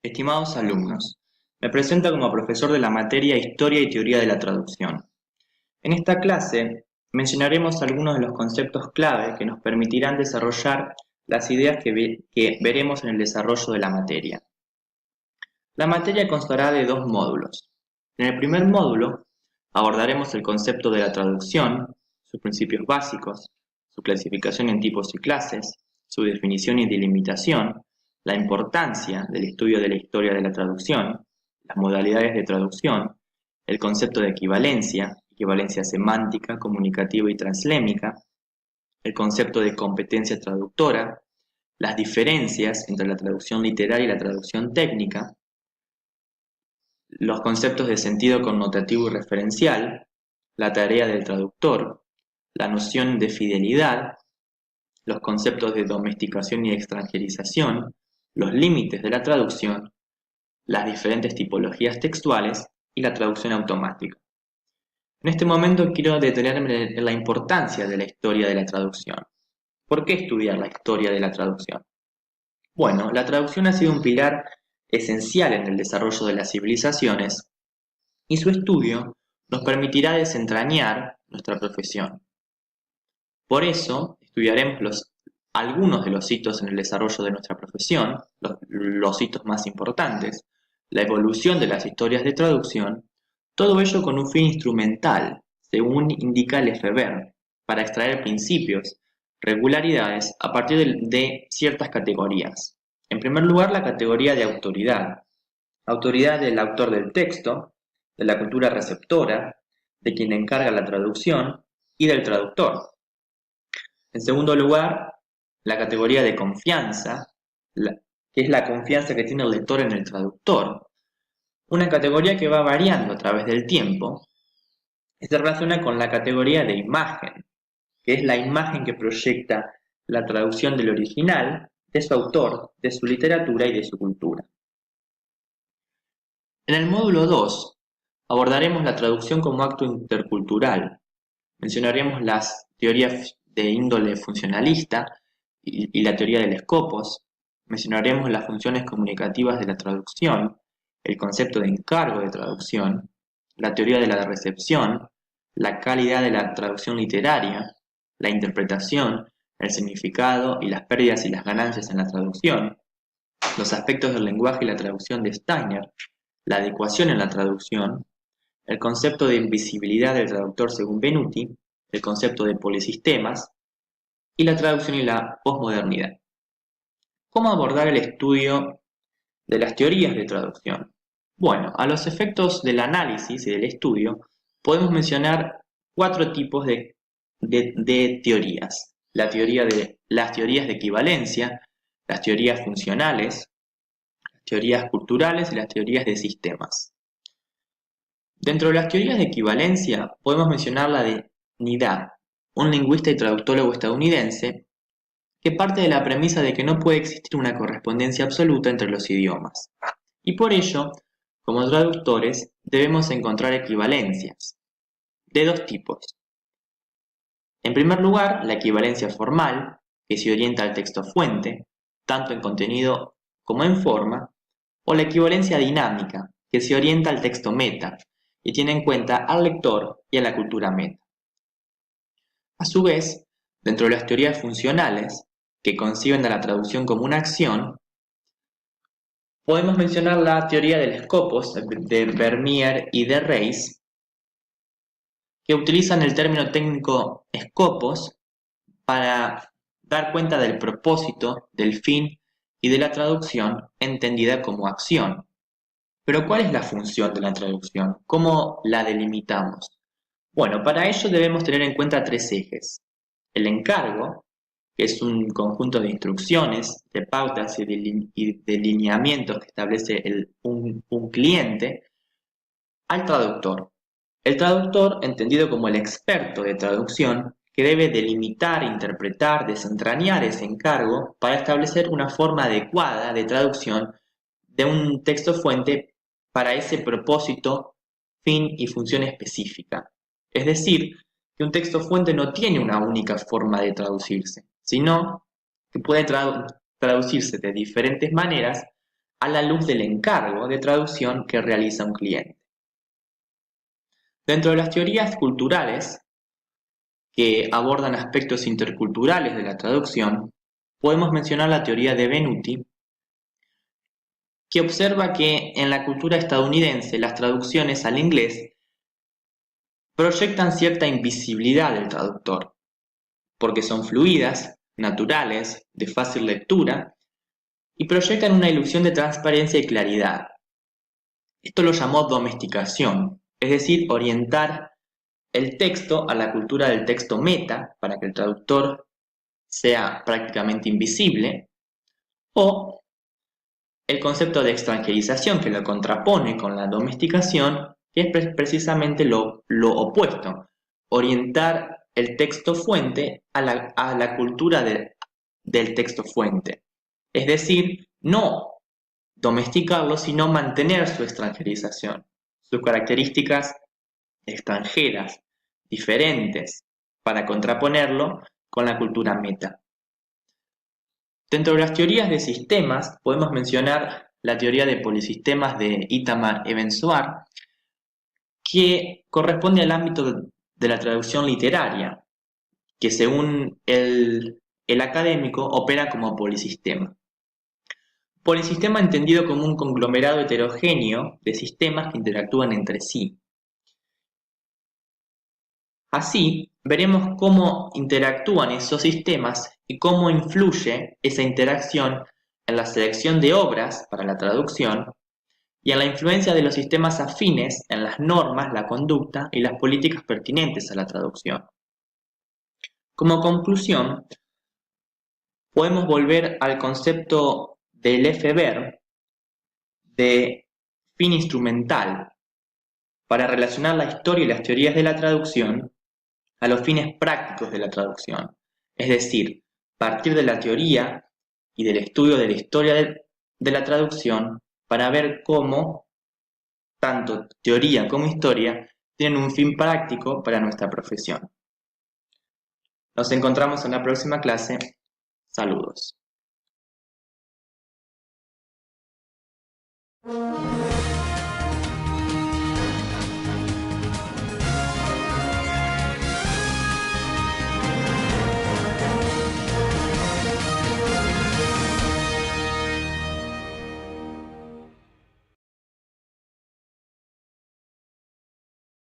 Estimados alumnos, me presento como profesor de la materia Historia y Teoría de la Traducción. En esta clase mencionaremos algunos de los conceptos clave que nos permitirán desarrollar las ideas que veremos en el desarrollo de la materia. La materia constará de dos módulos. En el primer módulo abordaremos el concepto de la traducción, sus principios básicos, su clasificación en tipos y clases, su definición y delimitación, la importancia del estudio de la historia de la traducción, las modalidades de traducción, el concepto de equivalencia, equivalencia semántica, comunicativa y translémica, el concepto de competencia traductora, las diferencias entre la traducción literaria y la traducción técnica, los conceptos de sentido connotativo y referencial, la tarea del traductor, la noción de fidelidad, los conceptos de domesticación y extranjerización, los límites de la traducción, las diferentes tipologías textuales y la traducción automática. En este momento quiero detenerme en la importancia de la historia de la traducción. ¿Por qué estudiar la historia de la traducción? Bueno, la traducción ha sido un pilar esencial en el desarrollo de las civilizaciones y su estudio nos permitirá desentrañar nuestra profesión. Por eso, estudiaremos algunos de los hitos en el desarrollo de nuestra profesión, los hitos más importantes, la evolución de las historias de traducción, todo ello con un fin instrumental, según indica Lefebvre, para extraer principios, regularidades a partir de ciertas categorías. En primer lugar, la categoría de autoridad. Autoridad del autor del texto, de la cultura receptora, de quien encarga la traducción y del traductor. En segundo lugar, la categoría de confianza, que es la confianza que tiene el lector en el traductor. Una categoría que va variando a través del tiempo y se relaciona con la categoría de imagen, que es la imagen que proyecta la traducción del original, de su autor, de su literatura y de su cultura. En el módulo 2 abordaremos la traducción como acto intercultural. Mencionaremos las teorías de índole funcionalista y la teoría del scopus. Mencionaremos las funciones comunicativas de la traducción, el concepto de encargo de traducción, la teoría de la recepción, la calidad de la traducción literaria, la interpretación, el significado y las pérdidas y las ganancias en la traducción, los aspectos del lenguaje y la traducción de Steiner, la adecuación en la traducción, el concepto de invisibilidad del traductor según Venuti, el concepto de polisistemas y la traducción y la posmodernidad. ¿Cómo abordar el estudio de las teorías de traducción? Bueno, a los efectos del análisis y del estudio podemos mencionar cuatro tipos de teorías. Las teorías de equivalencia, las teorías funcionales, las teorías culturales y las teorías de sistemas. Dentro de las teorías de equivalencia podemos mencionar la de Nida, un lingüista y traductólogo estadounidense, que parte de la premisa de que no puede existir una correspondencia absoluta entre los idiomas. Y por ello, como traductores, debemos encontrar equivalencias de dos tipos. En primer lugar, la equivalencia formal, que se orienta al texto fuente, tanto en contenido como en forma, o la equivalencia dinámica, que se orienta al texto meta, y tiene en cuenta al lector y a la cultura meta. A su vez, dentro de las teorías funcionales, que conciben a la traducción como una acción, podemos mencionar la teoría del scopus de Vermeer y de Reis, que utilizan el término técnico scopus para dar cuenta del propósito, del fin y de la traducción entendida como acción. Pero ¿cuál es la función de la traducción? ¿Cómo la delimitamos? Bueno, para ello debemos tener en cuenta tres ejes. El encargo, que es un conjunto de instrucciones, de pautas y de lineamientos que establece un cliente, al traductor. El traductor, entendido como el experto de traducción, que debe delimitar, interpretar, desentrañar ese encargo para establecer una forma adecuada de traducción de un texto fuente para ese propósito, fin y función específica. Es decir, que un texto fuente no tiene una única forma de traducirse, sino que puede traducirse de diferentes maneras a la luz del encargo de traducción que realiza un cliente. Dentro de las teorías culturales que abordan aspectos interculturales de la traducción, podemos mencionar la teoría de Venuti, que observa que en la cultura estadounidense las traducciones al inglés proyectan cierta invisibilidad del traductor, porque son fluidas, naturales, de fácil lectura, y proyectan una ilusión de transparencia y claridad. Esto lo llamó domesticación, es decir, orientar el texto a la cultura del texto meta para que el traductor sea prácticamente invisible, o el concepto de extranjerización que lo contrapone con la domesticación, que es precisamente lo opuesto, orientar el texto fuente a la cultura del texto fuente. Es decir, no domesticarlo, sino mantener su extranjerización, sus características extranjeras, diferentes, para contraponerlo con la cultura meta. Dentro de las teorías de sistemas, podemos mencionar la teoría de polisistemas de Itamar Ebensoar, que corresponde al ámbito de la traducción literaria, que según el académico opera como polisistema. Polisistema entendido como un conglomerado heterogéneo de sistemas que interactúan entre sí. Así, veremos cómo interactúan esos sistemas y cómo influye esa interacción en la selección de obras para la traducción y en la influencia de los sistemas afines en las normas, la conducta y las políticas pertinentes a la traducción. Como conclusión, podemos volver al concepto del Lefebvre de fin instrumental para relacionar la historia y las teorías de la traducción a los fines prácticos de la traducción, es decir, partir de la teoría y del estudio de la historia de la traducción para ver cómo tanto teoría como historia tienen un fin práctico para nuestra profesión. Nos encontramos en la próxima clase. Saludos.